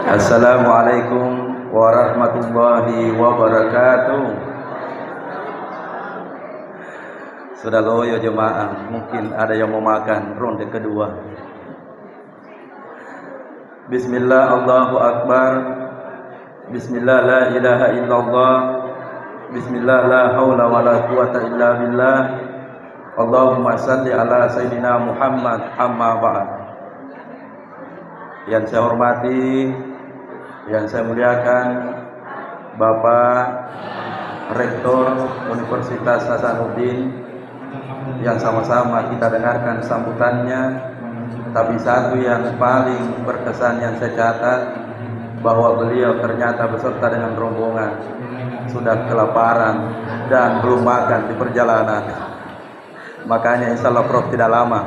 Assalamualaikum warahmatullahi wabarakatuh. Sudah loyo jemaah, mungkin ada yang mau makan ronde kedua. Bismillah, Allahu Akbar. Bismillah, la ilaha illallah. Bismillah, la haula wa la quwata illa billah. Allahumma salli ala Sayyidina Muhammad, amma ba'd. Yang saya hormati, yang saya muliakan Bapak Rektor Universitas Hasanuddin, yang sama-sama kita dengarkan sambutannya. Tapi satu yang paling berkesan yang saya catat, bahwa beliau ternyata beserta dengan rombongan sudah kelaparan dan belum makan di perjalanan. Makanya insya Allah Prof tidak lama.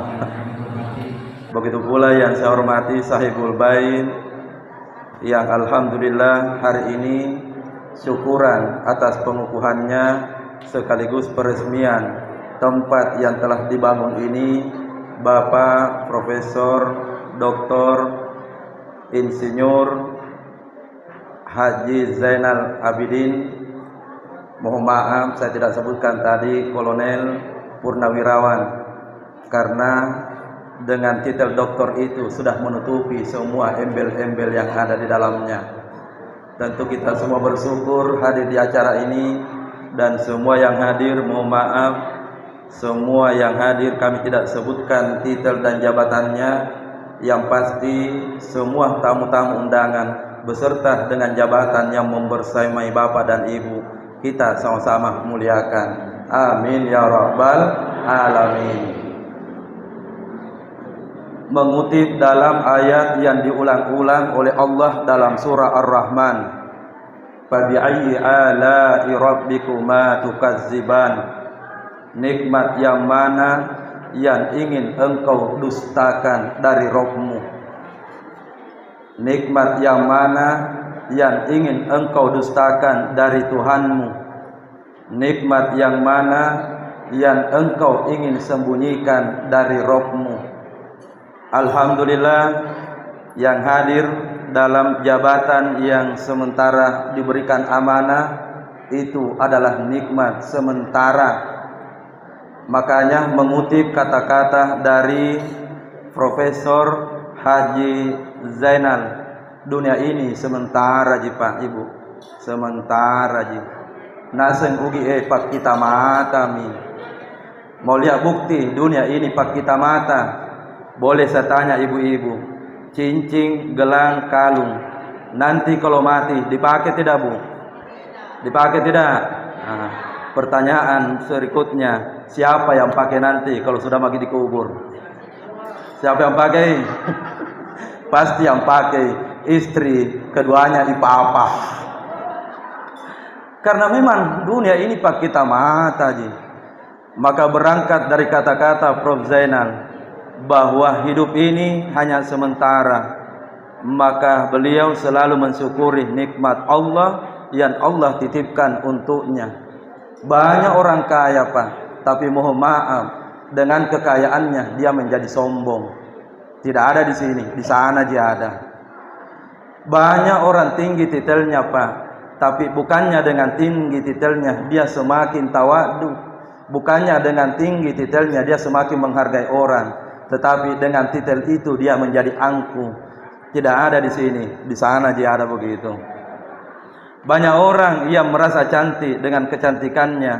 Begitu pula yang saya hormati Sahibul Bait, yang alhamdulillah hari ini syukuran atas pengukuhannya sekaligus peresmian tempat yang telah dibangun ini, Bapak Profesor Dr. Insinyur Haji Zainal Abidin. Mohon maaf saya tidak sebutkan tadi Kolonel Purnawirawan, karena dengan titel doktor itu sudah menutupi semua embel-embel yang ada di dalamnya. Tentu kita semua bersyukur hadir di acara ini, dan semua yang hadir mohon maaf, semua yang hadir kami tidak sebutkan titel dan jabatannya. Yang pasti semua tamu-tamu undangan beserta dengan jabatan yang membersamai Bapak dan Ibu, kita sama-sama muliakan. Amin ya rabbal alamin. Mengutip dalam ayat yang diulang-ulang oleh Allah dalam surah Ar-Rahman, fabi'ayyi ala'i rabbikuma tukazziban. Nikmat yang mana yang ingin engkau dustakan dari Rabbmu? Nikmat yang mana yang ingin engkau dustakan dari Tuhanmu? Nikmat yang mana yang engkau ingin sembunyikan dari Rabbmu? Alhamdulillah, yang hadir dalam jabatan yang sementara diberikan amanah itu adalah nikmat sementara. Makanya mengutip kata-kata dari Profesor Haji Zainal, dunia ini sementara ji Pak Ibu, sementara ji. Nasen ugi pak kita mata mi. Mau lihat bukti dunia ini pak kita mata. Boleh saya tanya ibu-ibu, cincin, gelang, kalung, nanti kalau mati dipakai tidak Bu? Dipakai tidak? Nah, pertanyaan berikutnya, siapa yang pakai nanti kalau sudah mati dikubur? Siapa yang pakai? Pasti yang pakai istri, keduanya ipapa. Karena memang dunia ini pak kita mata ji. Maka berangkat dari kata-kata Prof Zainal bahwa hidup ini hanya sementara, maka beliau selalu mensyukuri nikmat Allah yang Allah titipkan untuknya. Banyak orang kaya Pak, tapi mohon maaf, dengan kekayaannya dia menjadi sombong. Tidak ada di sini, di sana dia ada. Banyak orang tinggi titelnya Pak, tapi bukannya dengan tinggi titelnya dia semakin tawadu, bukannya dengan tinggi titelnya dia semakin menghargai orang, tetapi dengan titel itu dia menjadi angkuh. Tidak ada di sini, di sana dia ada begitu. Banyak orang yang merasa cantik dengan kecantikannya,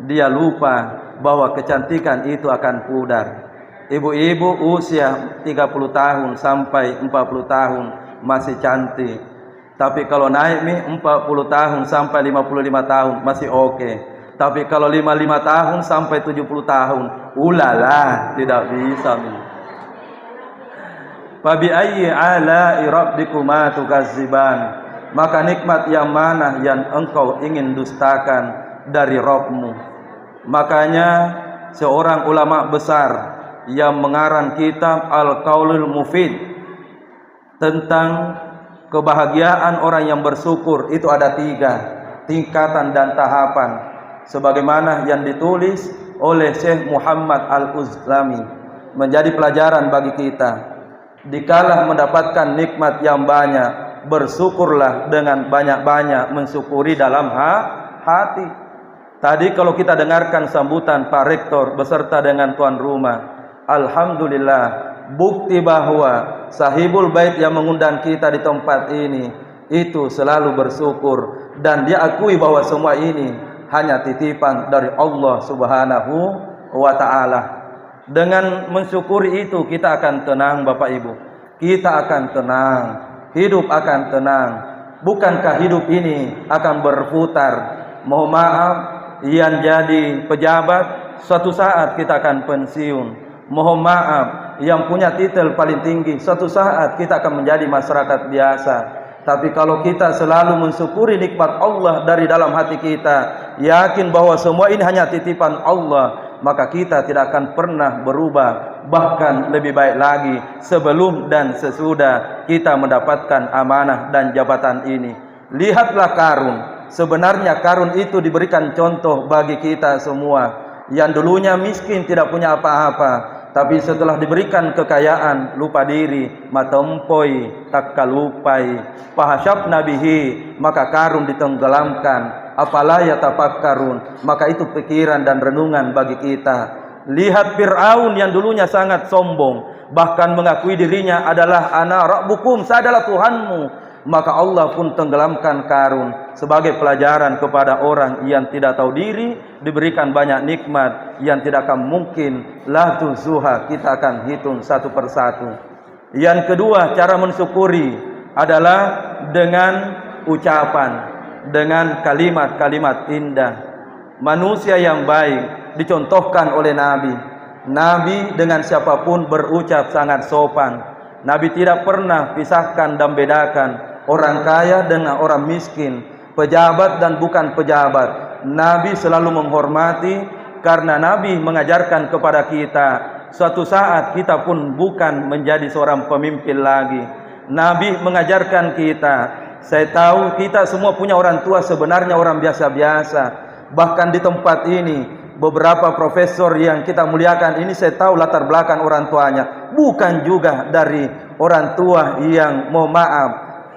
dia lupa bahwa kecantikan itu akan pudar. Ibu-ibu usia 30 tahun sampai 40 tahun masih cantik. Tapi kalau naik nih 40 tahun sampai 55 tahun masih oke. Tapi kalau 55 tahun sampai 70 tahun, ulala, tidak bisa. Fabi ayyi ala'i rabbikuma tukazziban. Maka nikmat yang mana yang engkau ingin dustakan dari Rabbmu? Makanya seorang ulama besar yang mengarang kitab Al-Qaulul Mufid tentang kebahagiaan orang yang bersyukur itu ada 3 tingkatan dan tahapan, sebagaimana yang ditulis oleh Syekh Muhammad Al-Uzlami, menjadi pelajaran bagi kita. Dikala mendapatkan nikmat yang banyak, bersyukurlah dengan banyak-banyak mensyukuri dalam hati. Tadi kalau kita dengarkan sambutan Pak Rektor beserta dengan tuan rumah, alhamdulillah, bukti bahwa sahibul bait yang mengundang kita di tempat ini itu selalu bersyukur, dan dia akui bahwa semua ini hanya titipan dari Allah Subhanahu wa ta'ala. Dengan mensyukuri itu kita akan tenang Bapak Ibu. Kita akan tenang, hidup akan tenang. Bukankah hidup ini akan berputar? Mohon maaf, yang jadi pejabat suatu saat kita akan pensiun. Mohon maaf, yang punya titel paling tinggi suatu saat kita akan menjadi masyarakat biasa. Tapi kalau kita selalu mensyukuri nikmat Allah dari dalam hati kita, yakin bahwa semua ini hanya titipan Allah, maka kita tidak akan pernah berubah, bahkan lebih baik lagi sebelum dan sesudah kita mendapatkan amanah dan jabatan ini. Lihatlah Karun. Sebenarnya Karun itu diberikan contoh bagi kita semua yang dulunya miskin, tidak punya apa-apa, tapi setelah diberikan kekayaan lupa diri, matempoi tak kalupai, fahasyab nabihi, maka Karun ditenggelamkan. Afala yatafakkarun, maka itu pikiran dan renungan bagi kita. Lihat Fir'aun yang dulunya sangat sombong, bahkan mengakui dirinya adalah ana rabbukum, saya adalah Tuhanmu, maka Allah pun tenggelamkan Karun sebagai pelajaran kepada orang yang tidak tahu diri, diberikan banyak nikmat yang tidak akan mungkin la tuzuha, kita akan hitung satu persatu. Yang kedua, cara mensyukuri adalah dengan ucapan, dengan kalimat-kalimat indah. Manusia yang baik dicontohkan oleh Nabi. Nabi dengan siapapun berucap sangat sopan. Nabi tidak pernah pisahkan dan bedakan orang kaya dengan orang miskin, pejabat dan bukan pejabat. Nabi selalu menghormati, karena Nabi mengajarkan kepada kita, suatu saat kita pun bukan menjadi seorang pemimpin lagi. Nabi mengajarkan kita, saya tahu kita semua punya orang tua sebenarnya orang biasa-biasa. Bahkan di tempat ini beberapa profesor yang kita muliakan ini, saya tahu latar belakang orang tuanya bukan juga dari orang tua yang mohon maaf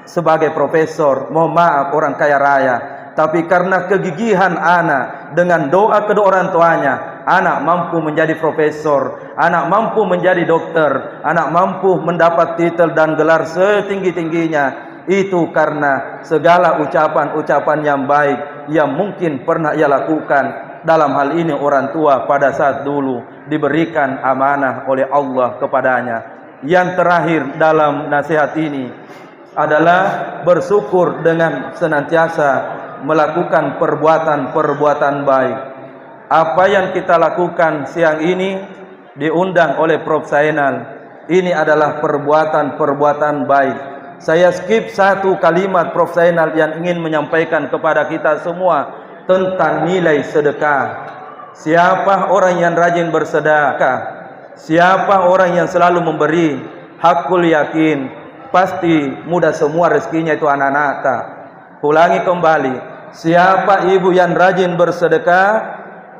sebagai profesor, mohon maaf orang kaya raya, tapi karena kegigihan anak dengan doa kedua orang tuanya, anak mampu menjadi profesor, anak mampu menjadi dokter, anak mampu mendapat titel dan gelar setinggi-tingginya. Itu karena segala ucapan-ucapan yang baik yang mungkin pernah ia lakukan. Dalam hal ini orang tua pada saat dulu diberikan amanah oleh Allah kepadanya. Yang terakhir dalam nasihat ini adalah bersyukur dengan senantiasa melakukan perbuatan-perbuatan baik. Apa yang kita lakukan siang ini diundang oleh Prof. Zainal, ini adalah perbuatan-perbuatan baik. Saya skip satu kalimat Prof. Zainal yang ingin menyampaikan kepada kita semua tentang nilai sedekah. Siapa orang yang rajin bersedekah, siapa orang yang selalu memberi, hakul yakin pasti mudah semua rezekinya itu anak-anak. Ulangi kembali, siapa ibu yang rajin bersedekah,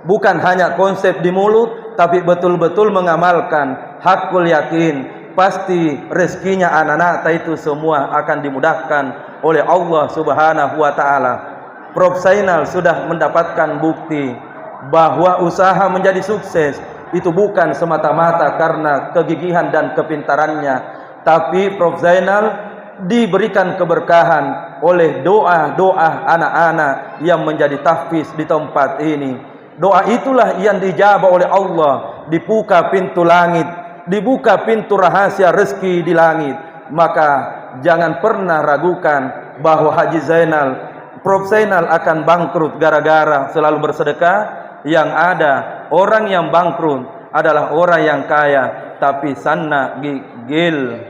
bukan hanya konsep di mulut, tapi betul-betul mengamalkan, hakul yakin pasti rezekinya anak-anak itu semua akan dimudahkan oleh Allah Subhanahu wa ta'ala. Prof. Zainal sudah mendapatkan bukti bahwa usaha menjadi sukses itu bukan semata-mata karena kegigihan dan kepintarannya, tapi Prof. Zainal diberikan keberkahan oleh doa-doa anak-anak yang menjadi tahfiz di tempat ini. Doa itulah yang dijawab oleh Allah, dibuka pintu langit, dibuka pintu rahasia rezeki di langit. Maka jangan pernah ragukan bahwa Haji Zainal, Prof. Zainal akan bangkrut gara-gara selalu bersedekah. Yang ada orang yang bangkrut adalah orang yang kaya tapi sana gigil.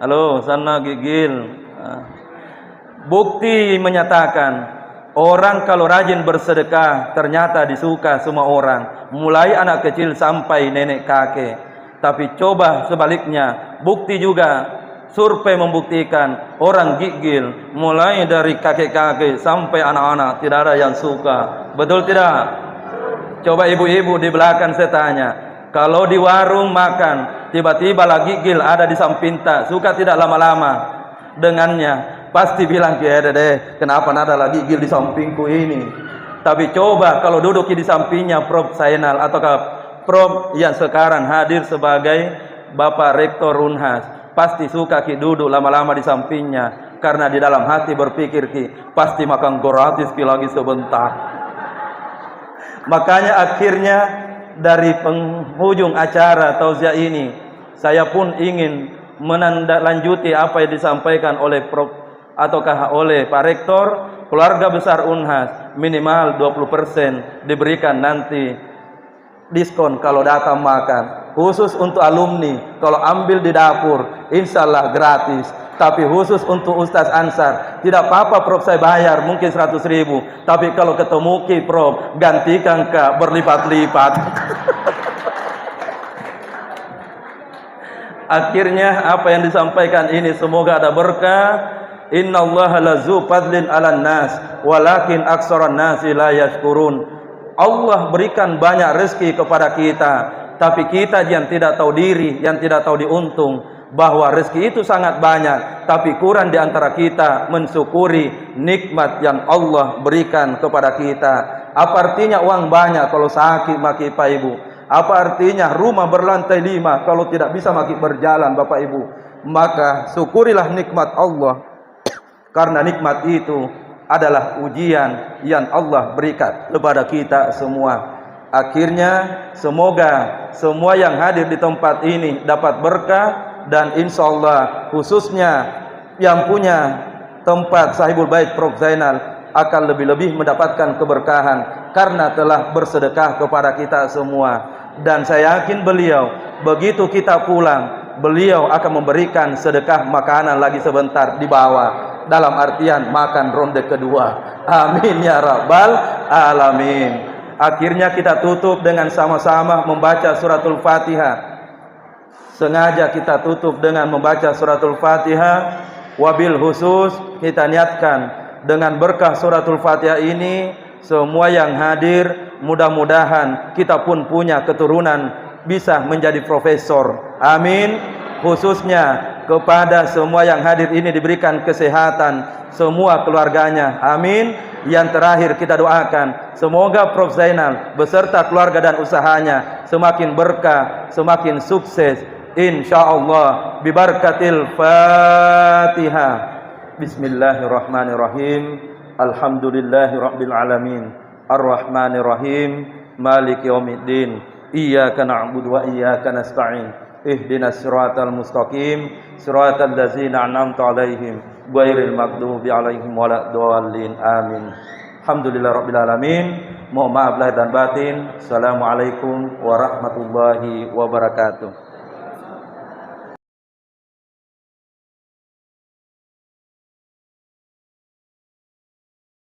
Halo, sana gigil. Bukti menyatakan orang kalau rajin bersedekah ternyata disuka semua orang, mulai anak kecil sampai nenek kakek. Tapi coba sebaliknya, bukti juga survei membuktikan orang gigil mulai dari kakek-kakek sampai anak-anak tidak ada yang suka. Betul tidak? Coba ibu-ibu di belakang saya tanya, kalau di warung makan tiba-tiba lagi gigil ada di samping tak, suka tidak lama-lama? dengannya, pasti bilang deh, kenapa ada gigil di sampingku ini. Tapi coba kalau duduk di sampingnya Prof Zainal ataukah Prof yang sekarang hadir sebagai Bapak Rektor Unhas, pasti suka ki duduk lama-lama di sampingnya, karena di dalam hati berpikir ki pasti makan gratis ki lagi sebentar. Makanya akhirnya dari penghujung acara tausiah ini, saya pun ingin menindaklanjuti apa yang disampaikan oleh Prof ataukah oleh Pak Rektor. Keluarga besar Unhas minimal 20% diberikan nanti diskon kalau datang makan. Khusus untuk alumni kalau ambil di dapur insya Allah gratis. Tapi khusus untuk Ustaz Ansar tidak apa-apa Prof saya bayar mungkin 100.000, tapi kalau ketemu ki Prof gantikan ke berlipat-lipat. Akhirnya apa yang disampaikan ini semoga ada berkah. Innallaha lazu fadlin 'alan nas walakin aksaran nasi la yashkurun. Allah berikan banyak rezeki kepada kita, tapi kita yang tidak tahu diri, yang tidak tahu diuntung bahwa rezeki itu sangat banyak, tapi kurang di antara kita mensyukuri nikmat yang Allah berikan kepada kita. Apa artinya uang banyak kalau sakit maki Pak Ibu? Apa artinya rumah berlantai 5 kalau tidak bisa maki berjalan Bapak Ibu? Maka syukurilah nikmat Allah, karena nikmat itu adalah ujian yang Allah berikan kepada kita semua. Akhirnya semoga semua yang hadir di tempat ini dapat berkah, dan insya Allah khususnya yang punya tempat Sahibul Bait Prof Zainal akan lebih-lebih mendapatkan keberkahan karena telah bersedekah kepada kita semua. Dan saya yakin beliau begitu kita pulang, beliau akan memberikan sedekah makanan lagi sebentar di bawah, dalam artian makan ronde kedua. Amin ya rabbal alamin. Akhirnya kita tutup dengan sama-sama membaca suratul Fatihah. Sengaja kita tutup dengan membaca suratul Fatihah. Wabil khusus kita niatkan dengan berkah suratul Fatihah ini, semua yang hadir mudah-mudahan kita pun punya keturunan bisa menjadi profesor. Amin. Khususnya kepada semua yang hadir ini diberikan kesehatan semua keluarganya. Amin. Yang terakhir kita doakan semoga Prof Zainal beserta keluarga dan usahanya semakin berkah, semakin sukses insyaallah. Bibarakatil Fatihah. Bismillahirrahmanirrahim. Alhamdulillahirabbil alamin. Arrahmanirrahim. Maliki yaumiddin. Iyyaka na'budu wa iyyaka nasta'in. Ihdinas siratal mustaqim, siratal ladzina an'amta 'alaihim ghairil maghdubi 'alaihim waladdallin. Amin. Alhamdulillahirabbil alamin. Mohon maaf lahir dan batin. Assalamualaikum warahmatullahi wabarakatuh.